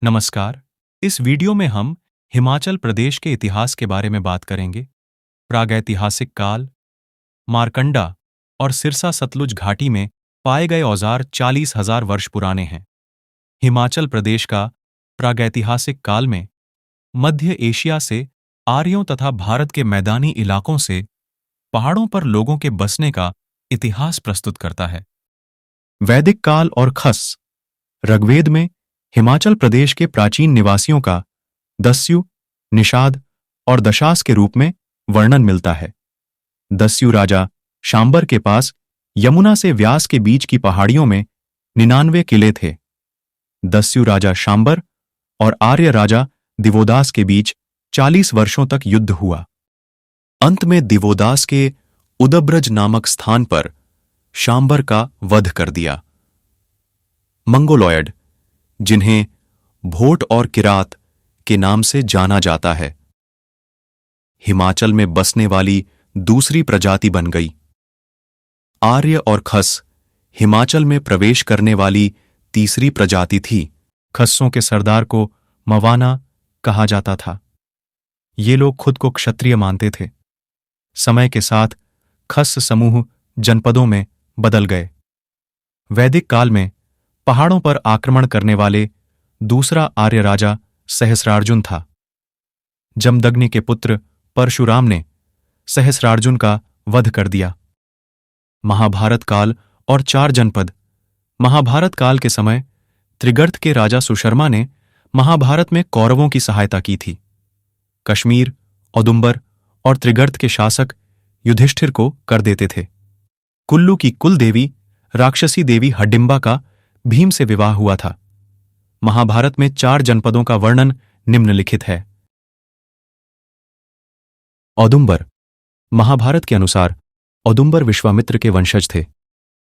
नमस्कार। इस वीडियो में हम हिमाचल प्रदेश के इतिहास के बारे में बात करेंगे। प्रागैतिहासिक काल, मारकंडा और सिरसा सतलुज घाटी में पाए गए औजार 40,000 वर्ष पुराने हैं। हिमाचल प्रदेश का प्रागैतिहासिक काल में मध्य एशिया से आर्यों तथा भारत के मैदानी इलाकों से पहाड़ों पर लोगों के बसने का इतिहास प्रस्तुत करता है। वैदिक काल और खस। ऋग्वेद में हिमाचल प्रदेश के प्राचीन निवासियों का दस्यु, निषाद और दशास के रूप में वर्णन मिलता है। दस्यु राजा शांबर के पास यमुना से व्यास के बीच की पहाड़ियों में 99 किले थे। दस्यु राजा शांबर और आर्य राजा दिवोदास के बीच 40 वर्षों तक युद्ध हुआ। अंत में दिवोदास के उदब्रज नामक स्थान पर शांबर का वध कर दिया। मंगोलॉयड, जिन्हें भोट और किरात के नाम से जाना जाता है, हिमाचल में बसने वाली दूसरी प्रजाति बन गई। आर्य और खस हिमाचल में प्रवेश करने वाली तीसरी प्रजाति थी। खस्सों के सरदार को मवाना कहा जाता था। ये लोग खुद को क्षत्रिय मानते थे। समय के साथ खस समूह जनपदों में बदल गए। वैदिक काल में पहाड़ों पर आक्रमण करने वाले दूसरा आर्य राजा सहस्रार्जुन था। जमदग्नि के पुत्र परशुराम ने सहस्रार्जुन का वध कर दिया। महाभारत काल और 4 जनपद। महाभारत काल के समय त्रिगर्त के राजा सुशर्मा ने महाभारत में कौरवों की सहायता की थी। कश्मीर, औदुंबर और त्रिगर्त के शासक युधिष्ठिर को कर देते थे। कुल्लू की कुल देवी राक्षसी देवी हडिम्बा का भीम से विवाह हुआ था। महाभारत में 4 जनपदों का वर्णन निम्नलिखित है। औदुंबर। महाभारत के अनुसार औदुंबर विश्वामित्र के वंशज थे,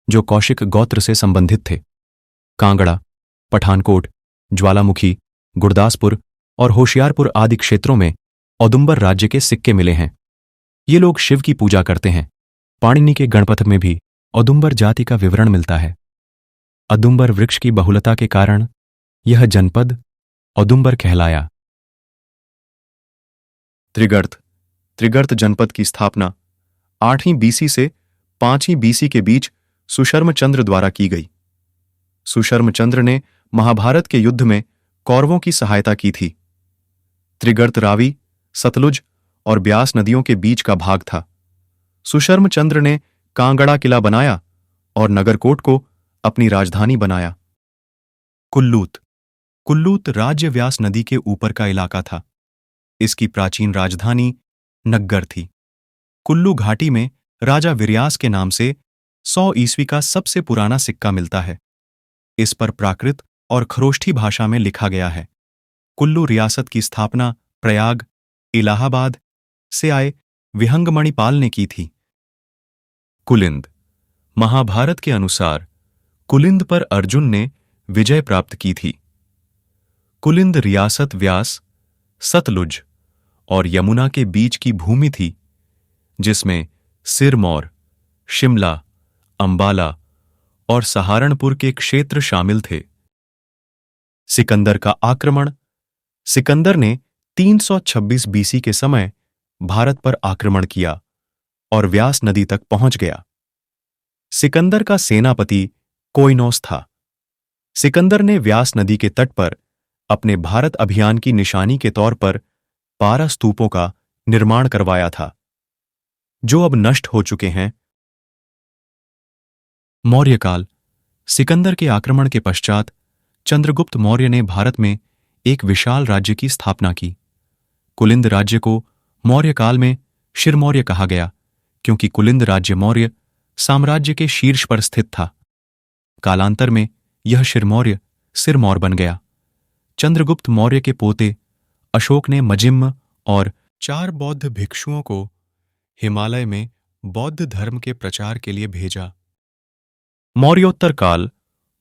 जो कौशिक गोत्र से संबंधित थे। कांगड़ा, पठानकोट, ज्वालामुखी, गुरदासपुर और होशियारपुर आदि क्षेत्रों में औदुंबर राज्य के सिक्के मिले हैं। ये लोग शिव की पूजा करते हैं। पाणिनि के गणपथ में भी औदुंबर जाति का विवरण मिलता है। औदुंबर वृक्ष की बहुलता के कारण यह जनपद औदुंबर कहलाया। त्रिगर्त। त्रिगर्त जनपद की स्थापना 8वीं बीसी से 5वीं बीसी के बीच सुशर्मचंद्र द्वारा की गई। सुशर्मचंद्र ने महाभारत के युद्ध में कौरवों की सहायता की थी। त्रिगर्त रावी, सतलुज और ब्यास नदियों के बीच का भाग था। सुशर्मचंद्र ने कांगड़ा किला बनाया और नगरकोट को अपनी राजधानी बनाया। कुल्लूत। कुल्लूत राज्य व्यास नदी के ऊपर का इलाका था। इसकी प्राचीन राजधानी नग्गर थी। कुल्लू घाटी में राजा विर्यास के नाम से 100 ईस्वी का सबसे पुराना सिक्का मिलता है। इस पर प्राकृत और खरोष्ठी भाषा में लिखा गया है। कुल्लू रियासत की स्थापना प्रयाग, इलाहाबाद से आए विहंगमणिपाल ने की थी। कुलिंद। महाभारत के अनुसार कुलिंद पर अर्जुन ने विजय प्राप्त की थी। कुलिंद रियासत व्यास, सतलुज और यमुना के बीच की भूमि थी, जिसमें सिरमौर, शिमला, अंबाला और सहारनपुर के क्षेत्र शामिल थे। सिकंदर का आक्रमण। सिकंदर ने 326 बीसी के समय भारत पर आक्रमण किया और व्यास नदी तक पहुंच गया। सिकंदर का सेनापति कोइनोस था। सिकंदर ने व्यास नदी के तट पर अपने भारत अभियान की निशानी के तौर पर 12 स्तूपों का निर्माण करवाया था, जो अब नष्ट हो चुके हैं। मौर्यकाल। सिकंदर के आक्रमण के पश्चात चंद्रगुप्त मौर्य ने भारत में एक विशाल राज्य की स्थापना की। कुलिंद राज्य को मौर्यकाल में शिरमौर्य कहा गया, क्योंकि कुलिंद राज्य मौर्य साम्राज्य के शीर्ष पर स्थित था। कालांतर में यह शिरमौर्य सिरमौर बन गया। चंद्रगुप्त मौर्य के पोते अशोक ने मजिम्म और 4 बौद्ध भिक्षुओं को हिमालय में बौद्ध धर्म के प्रचार के लिए भेजा। मौर्योत्तर काल।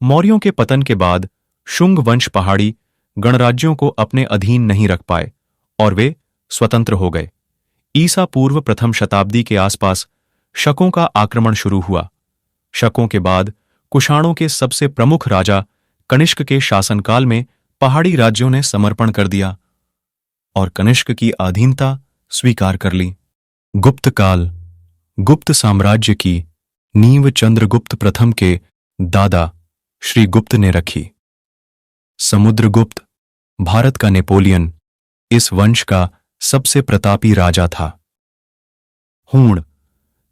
मौर्यों के पतन के बाद शुंग वंश पहाड़ी गणराज्यों को अपने अधीन नहीं रख पाए और वे स्वतंत्र हो गए। ईसा पूर्व प्रथम शताब्दी के आसपास शकों का आक्रमण शुरू हुआ। शकों के बाद कुषाणों के सबसे प्रमुख राजा कनिष्क के शासनकाल में पहाड़ी राज्यों ने समर्पण कर दिया और कनिष्क की अधीनता स्वीकार कर ली। गुप्त काल। गुप्त साम्राज्य की नींव चंद्रगुप्त प्रथम के दादा श्री गुप्त ने रखी। समुद्रगुप्त, भारत का नेपोलियन, इस वंश का सबसे प्रतापी राजा था। हूण।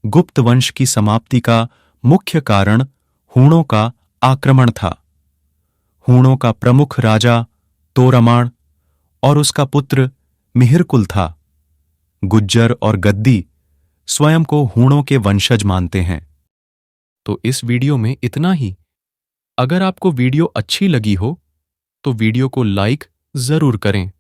गुप्त वंश की समाप्ति का मुख्य कारण हूणों का आक्रमण था। हूणों का प्रमुख राजा तोरामाण और उसका पुत्र मिहिरकुल था। गुज्जर और गद्दी स्वयं को हूणों के वंशज मानते हैं। तो इस वीडियो में इतना ही। अगर आपको वीडियो अच्छी लगी हो तो वीडियो को लाइक जरूर करें।